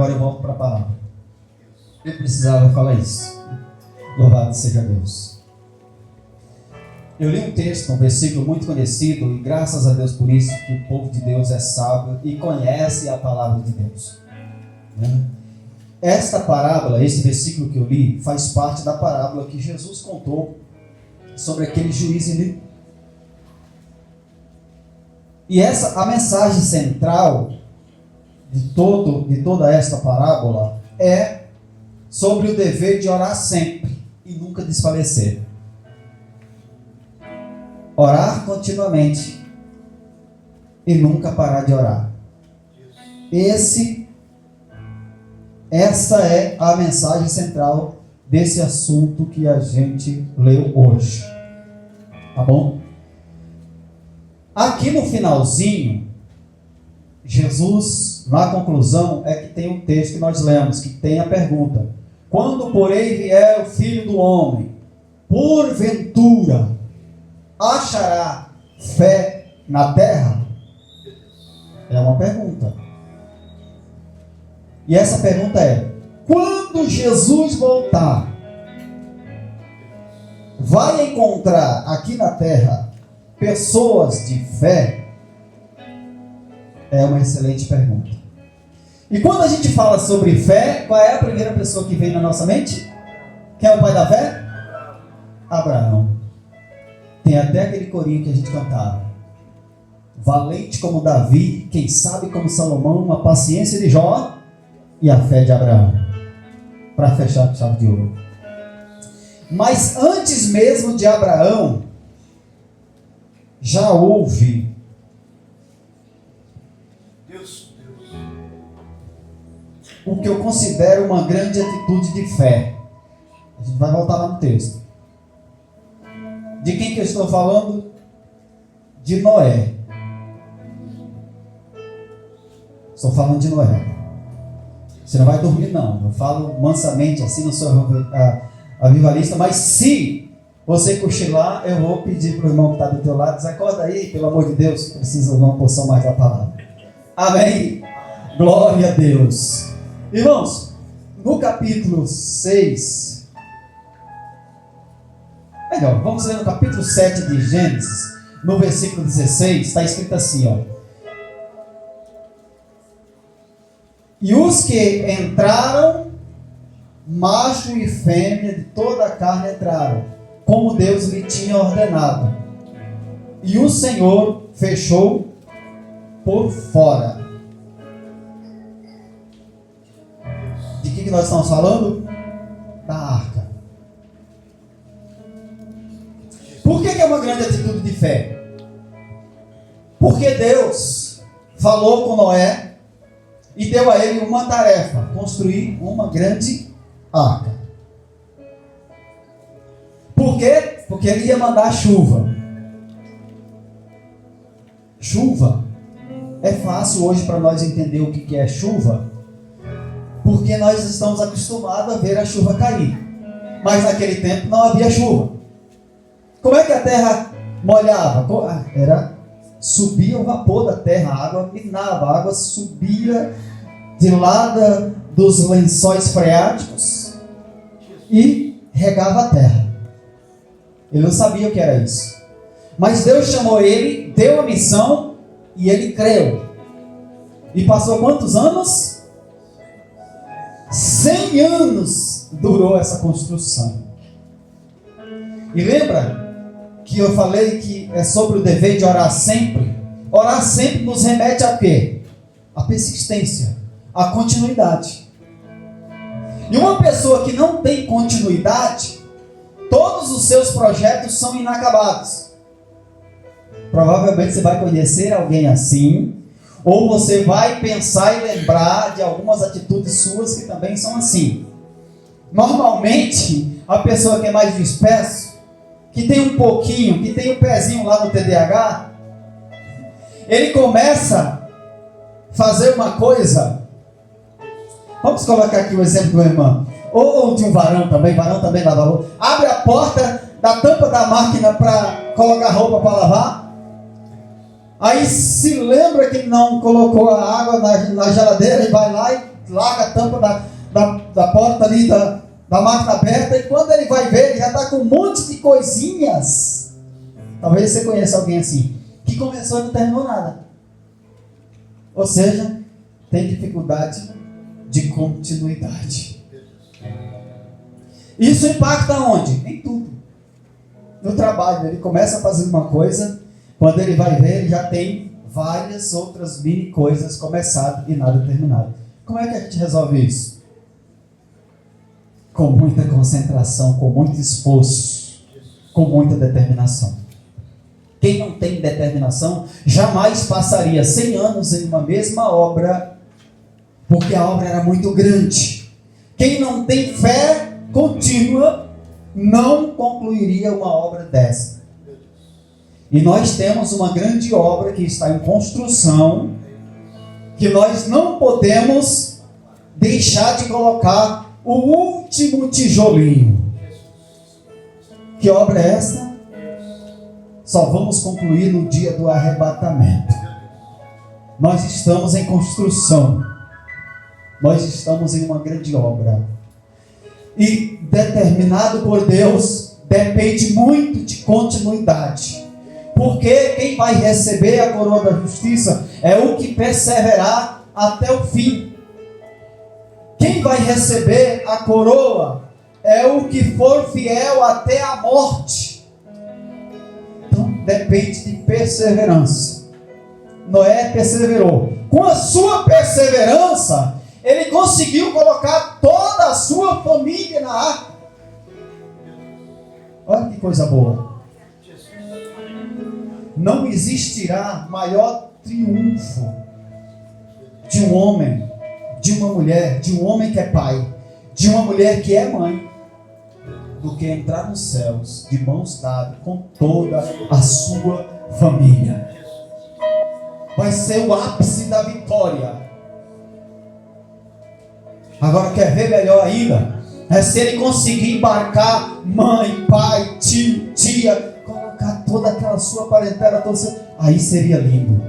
Agora eu volto para a palavra. Eu precisava falar isso. Louvado seja Deus. Eu li um texto, um versículo muito conhecido, e graças a Deus por isso, que o povo de Deus é sábio e conhece a palavra de Deus. Esta parábola, esse versículo que eu li, faz parte da parábola que Jesus contou sobre aquele juiz iníquo. E a mensagem central de toda esta parábola é sobre o dever de orar sempre e nunca desfalecer. Orar continuamente e nunca parar de orar. Essa é a mensagem central desse assunto que a gente leu hoje. Tá bom? Aqui no finalzinho, Jesus, na conclusão, é que tem um texto que nós lemos, que tem a pergunta: quando, porém, vier o Filho do Homem, porventura, achará fé na terra? É uma pergunta. E essa pergunta é: quando Jesus voltar, vai encontrar aqui na terra pessoas de fé? É uma excelente pergunta. E quando a gente fala sobre fé, qual é a primeira pessoa que vem na nossa mente? Quem é o pai da fé? Abraão. Tem até aquele corinho que a gente cantava: valente como Davi, quem sabe como Salomão, a paciência de Jó e a fé de Abraão. Para fechar com chave de ouro. Mas antes mesmo de Abraão, já houve o que eu considero uma grande atitude de fé. A gente vai voltar lá no texto. De quem que eu estou falando? De Noé. Estou falando de Noé. Você não vai dormir não. Eu falo mansamente assim, não sou avivalista, mas se você cochilar, eu vou pedir para o irmão que está do teu lado: desacorda aí, pelo amor de Deus, que precisa de uma porção mais da palavra. Amém? Glória a Deus. Irmãos, no capítulo 6, melhor, vamos ler no capítulo 7 de Gênesis, no versículo 16, está escrito assim, ó: e os que entraram, macho e fêmea de toda a carne entraram, como Deus lhe tinha ordenado, e o Senhor fechou por fora. De que nós estamos falando? Da arca. Por que é uma grande atitude de fé? Porque Deus falou com Noé e deu a ele uma tarefa: construir uma grande arca. Por quê? Porque ele ia mandar chuva. Chuva. É fácil hoje para nós entender o que é chuva, porque nós estamos acostumados a ver a chuva cair. Mas naquele tempo não havia chuva. Como é que a terra molhava? Subia o vapor da terra, a água minava, a água subia de lá dos lençóis freáticos e regava a terra. Ele não sabia o que era isso. Mas Deus chamou ele, deu a missão e ele creu. E passou quantos anos? 100 anos durou essa construção. E lembra que eu falei que é sobre o dever de orar sempre? Orar sempre nos remete a quê? A persistência, a continuidade. E uma pessoa que não tem continuidade, todos os seus projetos são inacabados. Provavelmente você vai conhecer alguém assim, ou você vai pensar e lembrar de algumas atitudes suas que também são assim. Normalmente, a pessoa que é mais disperso, que tem um pouquinho, que tem um pezinho lá no TDAH, ele começa a fazer uma coisa. Vamos colocar aqui o exemplo do irmão, ou de um varão também lava roupa. Abre a porta da tampa da máquina para colocar roupa para lavar. Aí se lembra que não colocou a água na geladeira e vai lá e larga a tampa da porta ali da máquina aberta, e quando ele vai ver, ele já está com um monte de coisinhas. Talvez você conheça alguém assim, que começou e não terminou nada. Ou seja, tem dificuldade de continuidade. Isso impacta onde? Em tudo. No trabalho, ele começa a fazer uma coisa, quando ele vai ver, ele já tem várias outras mini coisas começadas e nada terminado. Como é que a gente resolve isso? Com muita concentração, com muito esforço, com muita determinação. Quem não tem determinação jamais passaria 100 anos em uma mesma obra, porque a obra era muito grande. Quem não tem fé contínua não concluiria uma obra dessa. E nós temos uma grande obra que está em construção, que nós não podemos deixar de colocar o último tijolinho. Que obra é essa? Só vamos concluir no dia do arrebatamento. Nós estamos em construção. Nós estamos em uma grande obra. E determinado por Deus, depende muito de continuidade. Porque quem vai receber a coroa da justiça é o que perseverar até o fim. Quem vai receber a coroa é o que for fiel até a morte. Então depende de perseverança. Noé perseverou. Com a sua perseverança, ele conseguiu colocar toda a sua família na arca. Olha que coisa boa. Não existirá maior triunfo de um homem, de uma mulher, de um homem que é pai, de uma mulher que é mãe, do que entrar nos céus de mãos dadas com toda a sua família. Vai ser o ápice da vitória. Agora, quer ver melhor ainda? É se ele conseguir embarcar mãe, pai, tio, tia, colocar toda aquela sua parentela, aí seria lindo.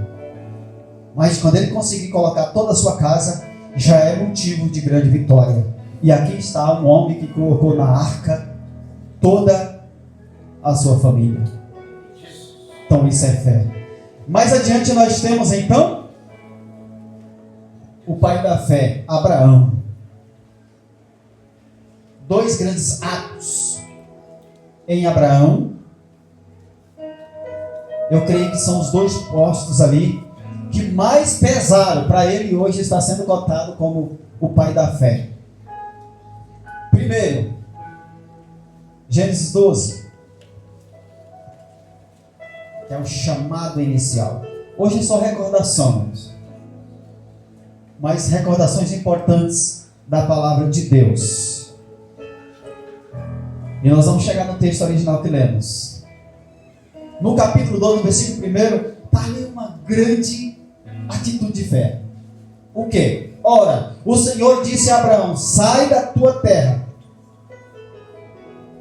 Mas quando ele conseguir colocar toda a sua casa, já é motivo de grande vitória. E aqui está um homem que colocou na arca toda a sua família. Então isso é fé. Mais adiante nós temos então o pai da fé, Abraão. Dois grandes atos em Abraão. Eu creio que são os dois postos ali que mais pesaram para ele, hoje está sendo cotado como o pai da fé. Primeiro, Gênesis 12, que é o chamado inicial. Hoje é só recordações, mas recordações importantes da palavra de Deus. E nós vamos chegar no texto original que lemos. No capítulo 12, no versículo 1, está ali uma grande atitude de fé. O quê? Ora, o Senhor disse a Abraão: sai da tua terra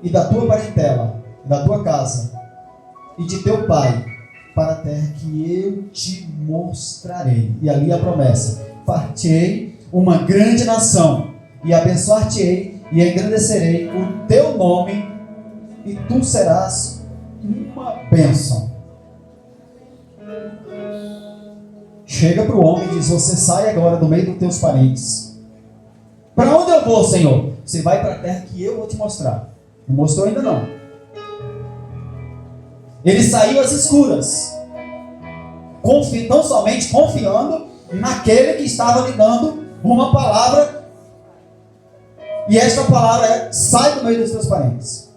e da tua parentela, da tua casa e de teu pai, para a terra que eu te mostrarei. E ali a promessa: far-te-ei uma grande nação, e abençoar-te-ei, e engrandecerei o teu nome, e tu serás uma bênção. Chega para o homem e diz: você sai agora do meio dos teus parentes. Para onde eu vou, Senhor? Você vai para a terra que eu vou te mostrar. Não mostrou ainda não. Ele saiu às escuras, tão somente confiando naquele que estava lhe dando uma palavra. E esta palavra é: sai do meio dos teus parentes.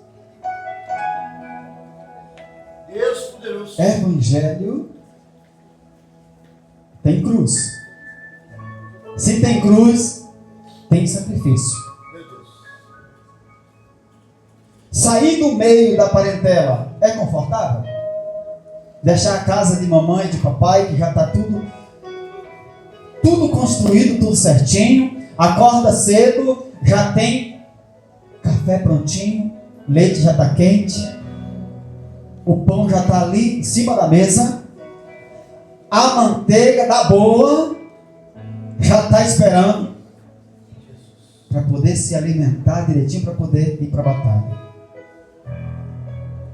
Evangelho tem cruz. Se tem cruz, tem sacrifício. Sair do meio da parentela é confortável? Deixar a casa de mamãe, de papai, que já está tudo construído, tudo certinho. Acorda cedo, já tem café prontinho, leite já está quente, o pão já está ali em cima da mesa, a manteiga da boa já está esperando. para poder se alimentar direitinho, para poder ir para a batalha.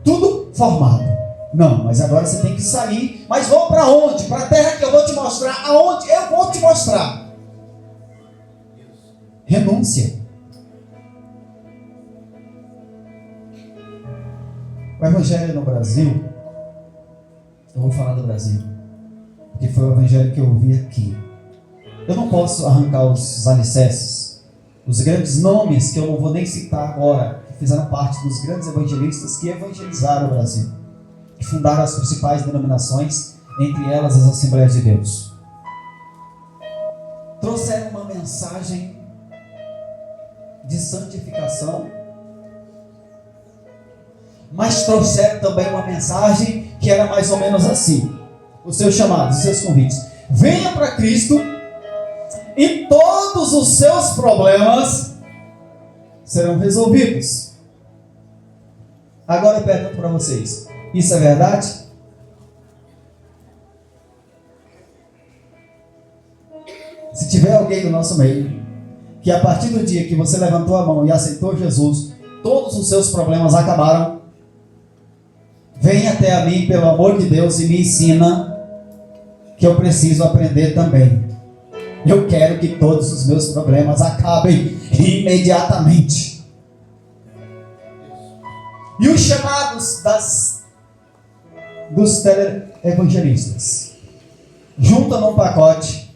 Tudo formado. Não, mas agora você tem que sair. Mas vou para onde? Para a terra que eu vou te mostrar. Aonde eu vou te mostrar? Renúncia. O evangelho no Brasil, eu vou falar do Brasil, porque foi o evangelho que eu ouvi aqui. Eu não posso arrancar os alicerces, os grandes nomes que eu não vou nem citar agora, que fizeram parte dos grandes evangelistas que evangelizaram o Brasil, que fundaram as principais denominações, entre elas as Assembleias de Deus. Trouxeram uma mensagem de santificação, mas trouxeram também uma mensagem que era mais ou menos assim: os seus chamados, os seus convites. Venha para Cristo e todos os seus problemas serão resolvidos. Agora eu pergunto para vocês: isso é verdade? Se tiver alguém do nosso meio que a partir do dia que você levantou a mão e aceitou Jesus, todos os seus problemas acabaram, vem até a mim, pelo amor de Deus, e me ensina, que eu preciso aprender também. Eu quero que todos os meus problemas acabem imediatamente. E os chamados dos teleevangelistas juntam num pacote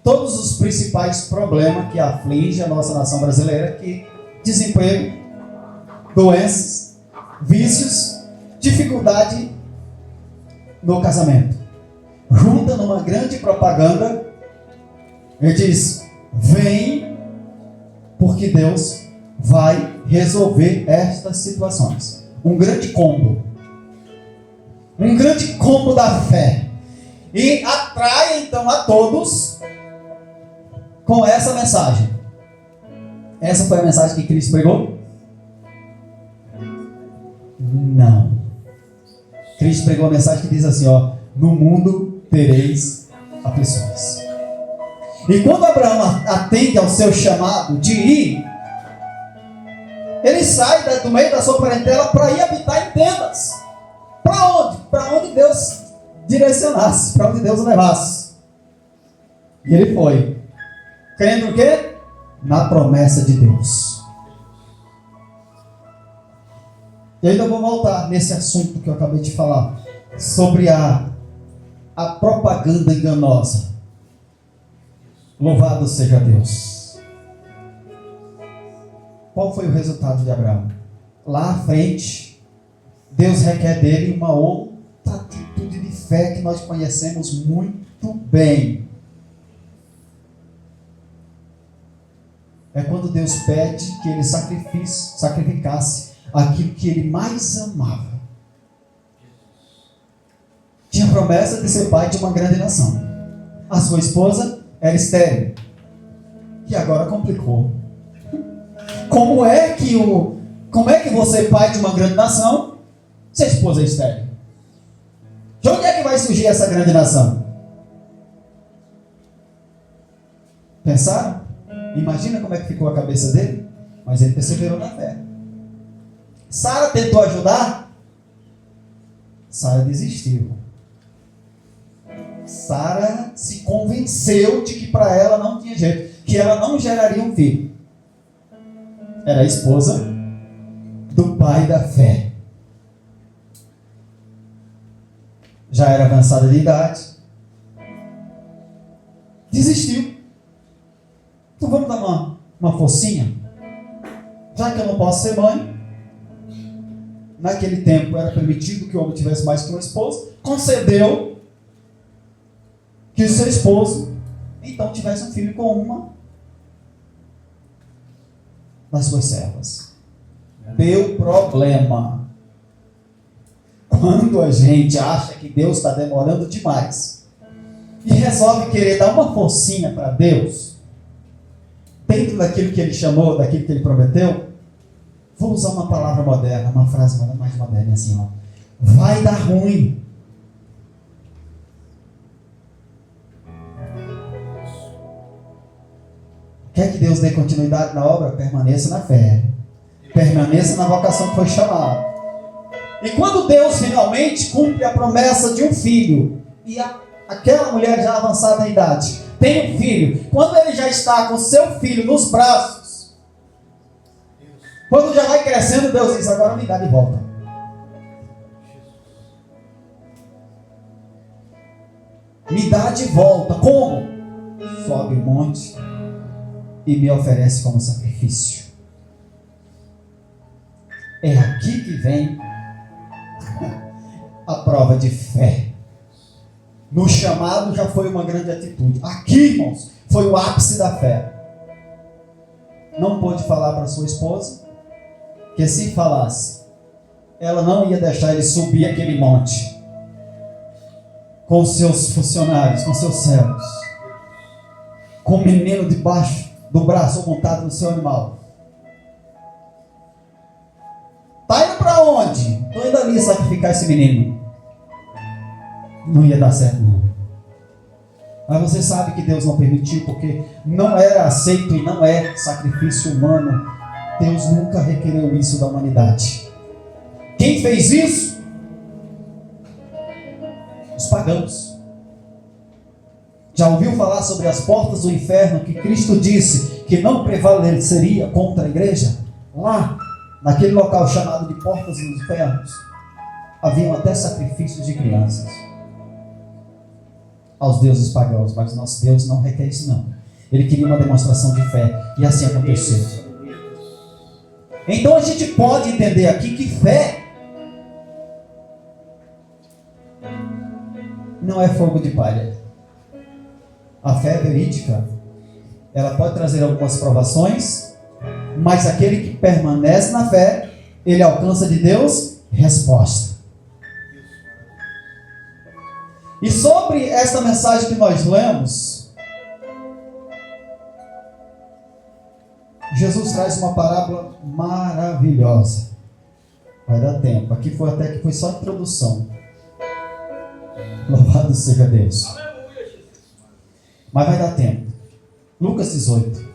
todos os principais problemas que afligem a nossa nação brasileira, que desemprego, doenças, vícios, dificuldade no casamento. Junta numa grande propaganda e diz: vem, porque Deus vai resolver estas situações. Um grande combo da fé, e atrai então a todos com essa mensagem. Essa foi a mensagem que Cristo pregou? Não. Cristo pregou a mensagem que diz assim, ó: no mundo tereis aflições. E quando Abraão atende ao seu chamado de ir, ele sai do meio da sua parentela para ir habitar em tendas. Para onde? Para onde Deus direcionasse, para onde Deus o levasse. E ele foi, crendo no quê? Na promessa de Deus. E ainda vou voltar nesse assunto que eu acabei de falar, sobre a propaganda enganosa. Louvado seja Deus. Qual foi o resultado de Abraão? Lá à frente, Deus requer dele uma outra atitude de fé que nós conhecemos muito bem. É quando Deus pede que ele sacrificasse aquilo que ele mais amava. Tinha a promessa de ser pai de uma grande nação. A sua esposa era estéril, que agora complicou. Como é que você é pai de uma grande nação se a esposa é estéril? De onde é que vai surgir essa grande nação? Pensaram? Imagina como é que ficou a cabeça dele. Mas ele perseverou na fé. Sara tentou ajudar? Sara desistiu. Sara se convenceu de que para ela não tinha jeito, que ela não geraria um filho. Era a esposa do pai da fé. Já era avançada de idade. Desistiu. Então vamos dar uma forcinha? Já que eu não posso ser mãe, naquele tempo era permitido que o homem tivesse mais que uma esposa, concedeu que o seu esposo então tivesse um filho com uma das suas servas. Deu problema. Quando a gente acha que Deus está demorando demais e resolve querer dar uma forcinha para Deus, dentro daquilo que ele chamou, daquilo que ele prometeu, vou usar uma palavra moderna, uma frase mais moderna assim, ó: vai dar ruim. Quer que Deus dê continuidade na obra? Permaneça na fé. Permaneça na vocação que foi chamado. E quando Deus finalmente cumpre a promessa de um filho, e aquela mulher já avançada na idade tem um filho, quando ele já está com seu filho nos braços, quando já vai crescendo, Deus diz: agora me dá de volta. Me dá de volta. Como? Sobe o monte e me oferece como sacrifício. É aqui que vem a prova de fé. No chamado já foi uma grande atitude. Aqui, irmãos, foi o ápice da fé. Não pôde falar para sua esposa, que se falasse, ela não ia deixar ele subir aquele monte com seus funcionários, com seus servos, com o menino debaixo do braço montado no seu animal. Tá indo para onde? Estou indo ali sacrificar esse menino. Não ia dar certo, não. Mas você sabe que Deus não permitiu, porque não era aceito e não é sacrifício humano. Deus nunca requereu isso da humanidade. Quem fez isso? Os pagãos. Já ouviu falar sobre as portas do inferno, que Cristo disse que não prevaleceria contra a igreja? Lá, naquele local chamado de portas dos infernos, haviam até sacrifícios de crianças aos deuses pagãos, mas nosso Deus não requer isso, não. Ele queria uma demonstração de fé, e assim aconteceu. Então a gente pode entender aqui que fé não é fogo de palha. A fé verídica, ela pode trazer algumas provações, mas aquele que permanece na fé, ele alcança de Deus resposta. E sobre esta mensagem que nós lemos, Jesus traz uma parábola maravilhosa. Vai dar tempo. Aqui foi até que foi só a introdução. Louvado seja Deus. Mas vai dar tempo. Lucas 18.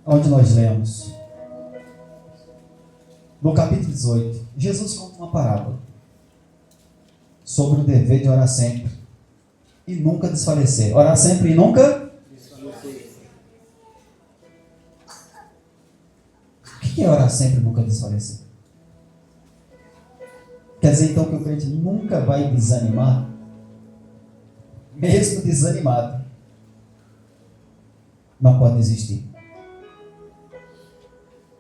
Onde nós lemos? No capítulo 18, Jesus conta uma parábola sobre o dever de orar sempre e nunca desfalecer. Orar sempre e nunca desfalecer. O que é orar sempre e nunca desfalecer? Quer dizer então que o crente nunca vai desanimar? Mesmo desanimado, não pode desistir.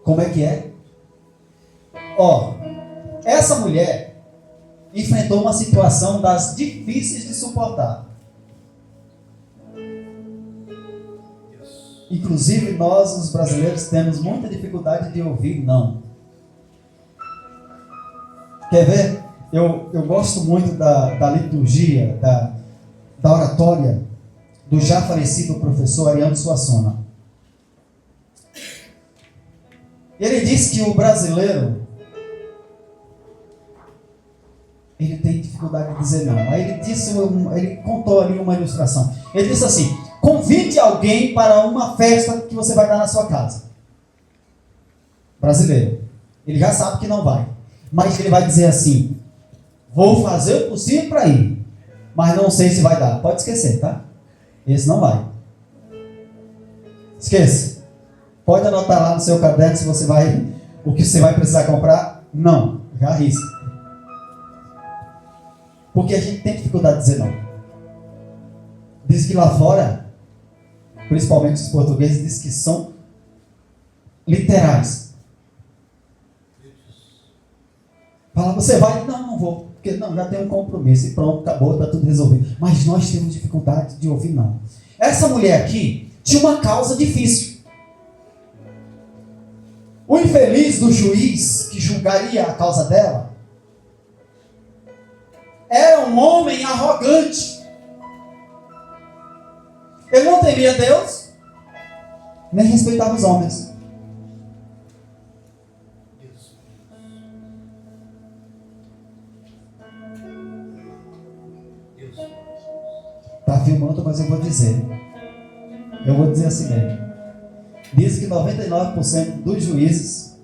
Como é que é? Essa mulher enfrentou uma situação das difíceis de suportar. Inclusive nós, os brasileiros, temos muita dificuldade de ouvir não. Quer ver? Eu gosto muito da liturgia, da oratória do já falecido professor Ariano Suassuna. Ele disse que o brasileiro ele tem dificuldade de dizer não. Aí ele contou ali uma ilustração. Ele disse assim: convide alguém para uma festa que você vai dar na sua casa. Brasileiro. Ele já sabe que não vai. Mas ele vai dizer assim: vou fazer o possível para ir, mas não sei se vai dar. Pode esquecer, tá? Esse não vai. Esqueça. Pode anotar lá no seu caderno se você vai, o que você vai precisar comprar. Não, já arrisca. Porque a gente tem dificuldade de dizer não. Diz que lá fora, principalmente os portugueses, diz que são literais. Fala, você vai? Não, não vou. Porque não, já tem um compromisso. E pronto, acabou, está tudo resolvido. Mas nós temos dificuldade de ouvir não. Essa mulher aqui tinha uma causa difícil. O infeliz do juiz que julgaria a causa dela era um homem arrogante. Ele não temia Deus, nem respeitava os homens. Está filmando, mas mas eu vou dizer. Eu vou dizer assim mesmo. Diz que 99% dos juízes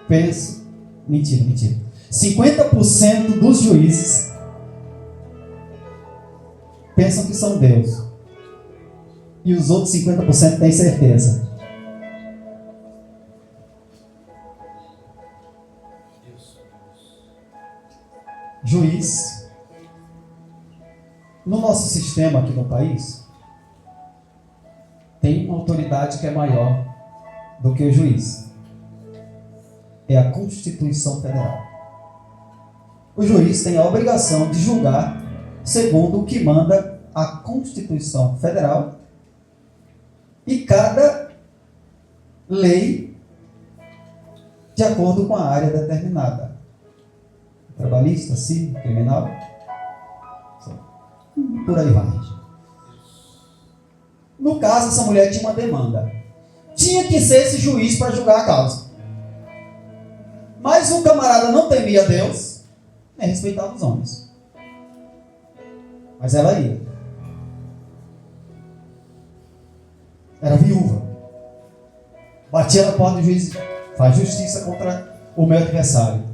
pensam... Mentira. 50% dos juízes pensam que são Deus. E os outros 50% têm certeza. Juiz, no nosso sistema aqui no país, tem uma autoridade que é maior do que o juiz. É a Constituição Federal. O juiz tem a obrigação de julgar segundo o que manda a Constituição Federal e cada lei de acordo com a área determinada. Trabalhista, civil, criminal, por aí vai. No caso, essa mulher tinha uma demanda. Tinha que ser esse juiz para julgar a causa. Mas o camarada não temia Deus, nem respeitava os homens. Mas ela ia. Era viúva. Batia na porta do juiz, faz justiça contra o meu adversário.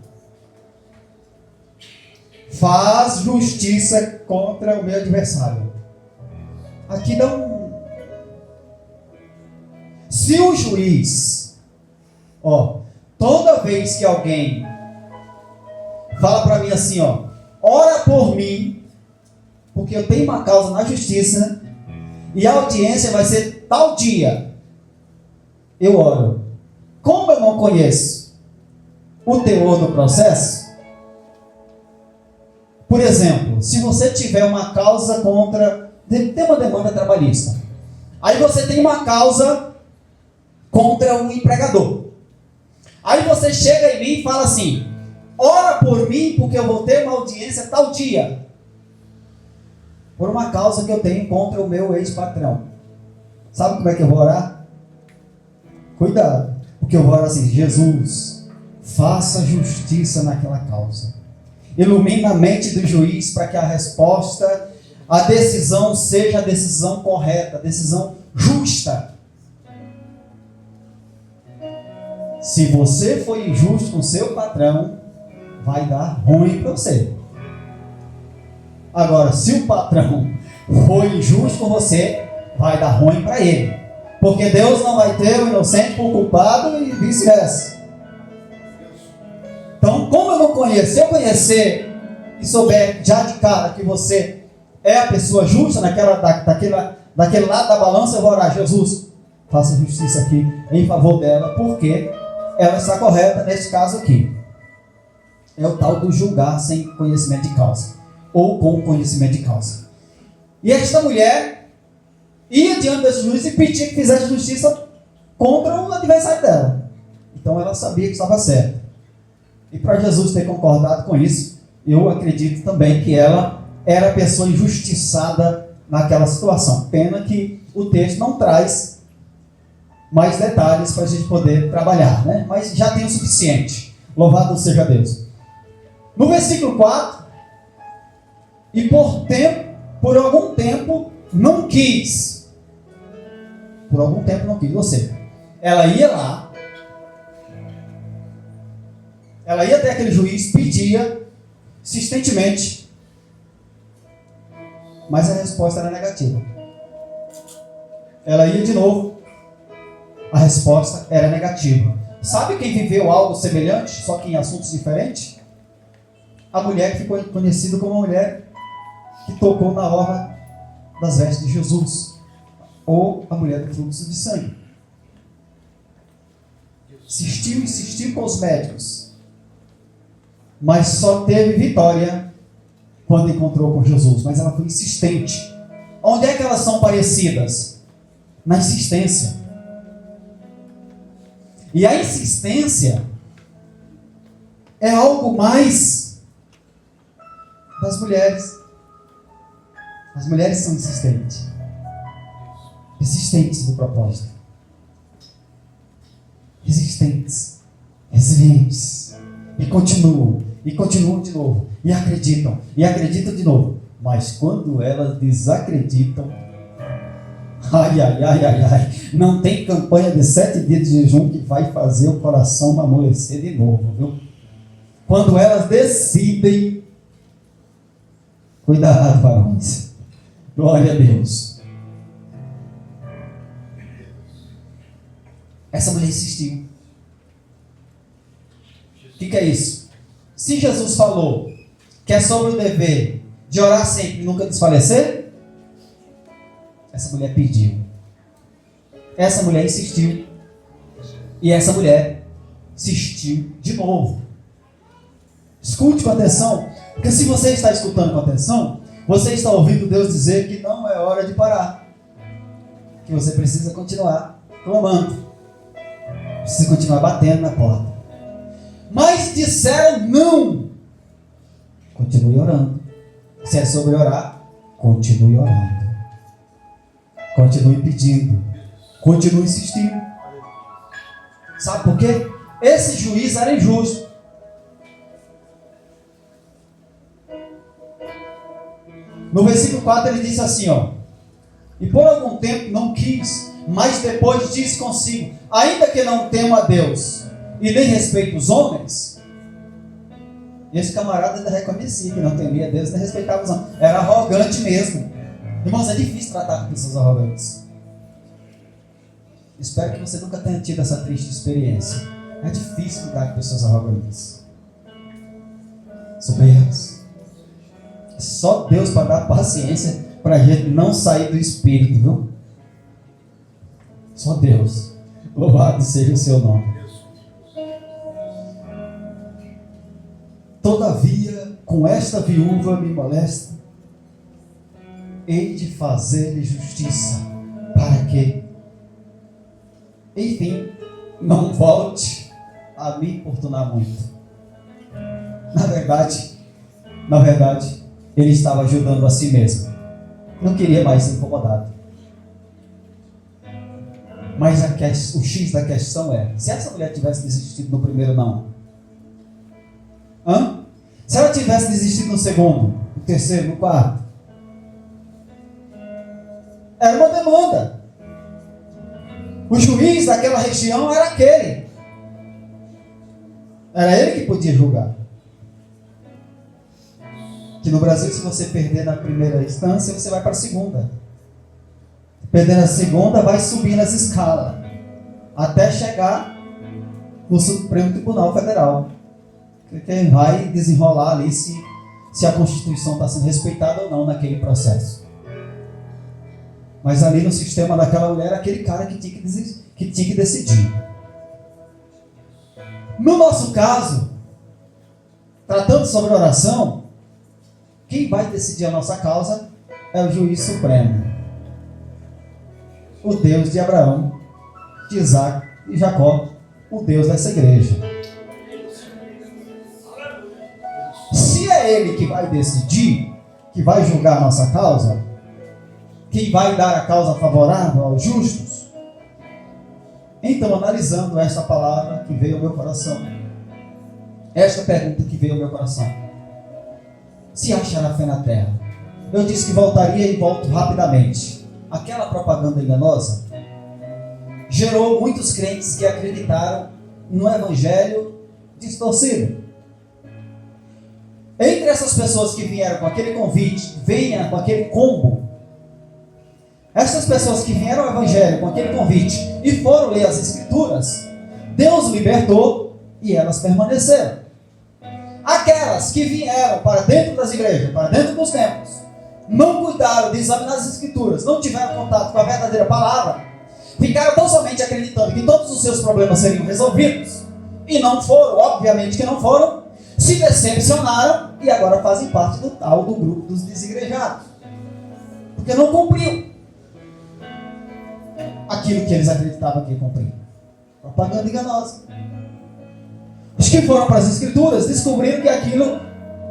Faz justiça contra o meu adversário. Aqui dá um... Se o juiz, toda vez que alguém fala para mim assim, ora por mim, porque eu tenho uma causa na justiça e a audiência vai ser tal dia, eu oro. Como eu não conheço o teor do processo, por exemplo, se você tiver uma causa contra... Tem uma demanda trabalhista. Aí você tem uma causa contra um empregador. Aí você chega em mim e fala assim, ora por mim porque eu vou ter uma audiência tal dia. Por uma causa que eu tenho contra o meu ex-patrão. Sabe como é que eu vou orar? Cuidado. Porque eu vou orar assim, Jesus, faça justiça naquela causa. Ilumina a mente do juiz para que a resposta, a decisão seja a decisão correta, a decisão justa. Se você for injusto com seu patrão, vai dar ruim para você. Agora, se o patrão for injusto com você, vai dar ruim para ele. Porque Deus não vai ter o inocente por culpado e vice-versa. Então, como eu não conheço, se eu conhecer e souber já de cara que você é a pessoa justa daquele lado da balança, eu vou orar, Jesus, faça justiça aqui em favor dela, porque ela está correta neste caso aqui. É o tal do julgar sem conhecimento de causa, ou com conhecimento de causa. E esta mulher ia diante desse juiz e pedia que fizesse justiça contra o adversário dela. Então ela sabia que estava certa. E para Jesus ter concordado com isso, eu acredito também que ela era a pessoa injustiçada naquela situação. Pena que o texto não traz mais detalhes para a gente poder trabalhar, né? Mas já tem o suficiente. Louvado seja Deus. No versículo 4, e por algum tempo não quis. Por algum tempo não quis. Ou seja, ela ia lá, ela ia até aquele juiz, pedia insistentemente, mas a resposta era negativa. Ela ia de novo, a resposta era negativa. Sabe quem viveu algo semelhante, só que em assuntos diferentes? A mulher que ficou conhecida como a mulher que tocou na orla das vestes de Jesus, ou a mulher do fluxo de sangue. Insistiu com os médicos, mas só teve vitória quando encontrou com Jesus. Mas ela foi insistente. Onde é que elas são parecidas? Na insistência. E a insistência é algo mais das mulheres. As mulheres são insistentes. Persistentes no propósito. Resistentes. Resilientes. E continuam de novo. E acreditam de novo. Mas quando elas desacreditam, ai, ai, ai, ai, ai, não tem campanha de 7 dias de jejum que vai fazer o coração amolecer de novo, viu? Quando elas decidem, cuidado, varões, glória a Deus. Essa mulher insistiu. O que é isso? Se Jesus falou que é sobre o dever de orar sempre e nunca desfalecer, essa mulher pediu. Essa mulher insistiu. E essa mulher insistiu de novo. Escute com atenção, porque se você está escutando com atenção, você está ouvindo Deus dizer que não é hora de parar. Que você precisa continuar clamando. Precisa continuar batendo na porta. Mas disseram não. Continue orando. Se é sobre orar, continue orando. Continue pedindo. Continue insistindo. Sabe por quê? Esse juiz era injusto. No versículo 4 ele disse assim, ó: e por algum tempo não quis, mas depois disse consigo: ainda que não temo a Deus e nem respeito os homens. Esse camarada ainda reconhecia que não temia a Deus e nem respeitava os homens. Era arrogante mesmo. Irmãos, é difícil tratar com pessoas arrogantes. Espero que você nunca tenha tido essa triste experiência. É difícil lidar com pessoas arrogantes, soberbas. Só Deus para dar paciência para a gente não sair do espírito, viu? Só Deus. Louvado seja o seu nome. Todavia, com esta viúva me molesta, hei de fazer-lhe justiça, para que, enfim, não volte a me importunar muito. Na verdade, ele estava ajudando a si mesmo. Não queria mais ser incomodado. Mas o X da questão é: se essa mulher tivesse desistido no primeiro não, se ela tivesse desistido no segundo, no terceiro, no quarto, era uma demanda. O juiz daquela região era aquele. Era ele que podia julgar. Que no Brasil, se você perder na primeira instância, você vai para a segunda. Perder na segunda, vai subir nas escalas, até chegar no Supremo Tribunal Federal. Quem vai desenrolar ali se a Constituição está sendo respeitada ou não naquele processo. Mas ali no sistema daquela mulher, aquele cara que tinha que decidir. No nosso caso, tratando sobre oração, quem vai decidir a nossa causa é o juiz supremo, o Deus de Abraão, de Isaac e Jacó, o Deus dessa igreja. Se é ele que vai decidir, que vai julgar a nossa causa, quem vai dar a causa favorável aos justos, então, analisando esta palavra que veio ao meu coração, esta pergunta que veio ao meu coração: se achará fé na terra? Eu disse que voltaria e volto rapidamente. Aquela propaganda enganosa gerou muitos crentes que acreditaram no evangelho distorcido. Entre essas pessoas que vieram com aquele convite, venha com aquele combo, essas pessoas que vieram ao evangelho com aquele convite e foram ler as escrituras, Deus libertou e elas permaneceram. Aquelas que vieram para dentro das igrejas, para dentro dos templos, não cuidaram de examinar as escrituras, não tiveram contato com a verdadeira palavra, ficaram tão somente acreditando que todos os seus problemas seriam resolvidos, e não foram, obviamente que não foram, se decepcionaram e agora fazem parte do tal do grupo dos desigrejados, porque não cumpriu aquilo que eles acreditavam que ia cumprir. Propaganda enganosa. Os que foram para as escrituras descobriram que aquilo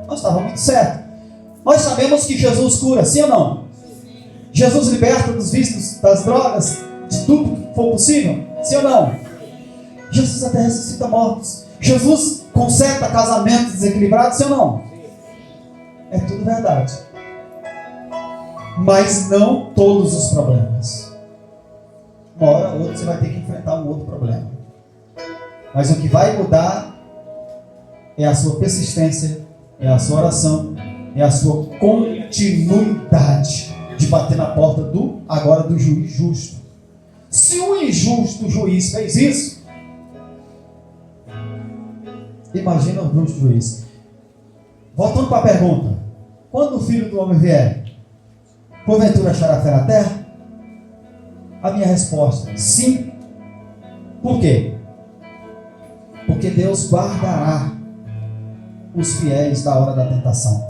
não estava muito certo. Nós sabemos que Jesus cura, sim ou não? Jesus liberta dos vícios, das drogas, de tudo que for possível, sim ou não? Jesus até ressuscita mortos. Jesus conserta casamentos desequilibrados, sim ou não? É tudo verdade. mas não todos os problemas. Uma hora ou outra você vai ter que enfrentar um outro problema. Mas o que vai mudar é a sua persistência, é a sua oração, é a sua continuidade de bater na porta do juiz justo. Se o injusto juiz fez isso, imagina o justo juiz. Voltando para a pergunta: quando o Filho do Homem vier, porventura achará fé na terra? A minha resposta: sim. Por quê? Porque Deus guardará os fiéis da hora da tentação.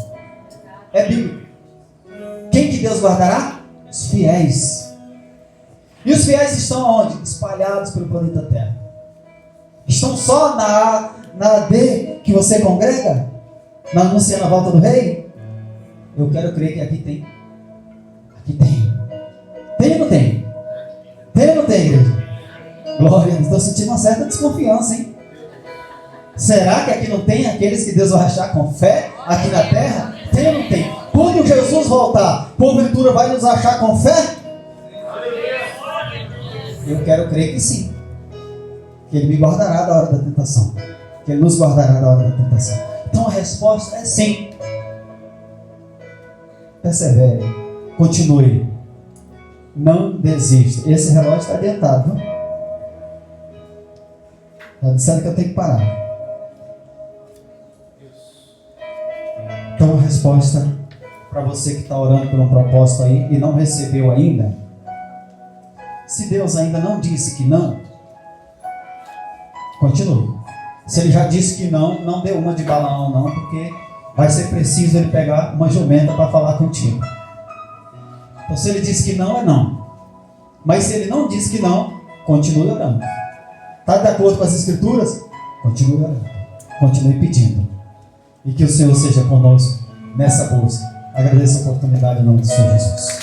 É bíblico. Quem que Deus guardará? Os fiéis. E os fiéis estão onde? Espalhados pelo planeta Terra. Estão só na AD que você congrega? Na anunciando a volta do rei? Eu quero crer que aqui tem. Aqui tem. Tem ou não tem? Tem ou não tem, igreja? Glória, estou sentindo uma certa desconfiança, hein? Será que aqui não tem aqueles que Deus vai achar com fé aqui na terra? Tem ou não tem? Quando Jesus voltar, porventura vai nos achar com fé? Eu quero crer que sim. Que Ele me guardará da hora da tentação. Que Ele nos guardará da hora da tentação. Então a resposta é sim. Persevere. Continue. Não desista. Esse relógio está adiantado, viu? Já disseram que eu tenho que parar. Então a resposta para você que está orando por um propósito aí e não recebeu ainda: se Deus ainda não disse que não, continue. Se Ele já disse que não, não dê uma de Balaão não, porque vai ser preciso Ele pegar uma jumenta para falar contigo. Então se Ele disse que não, é não. Mas se Ele não disse que não, continue orando. Está de acordo com as Escrituras? Continue orando. Continue pedindo. E que o Senhor seja conosco nessa busca. Agradeço a oportunidade em nome do Senhor Jesus.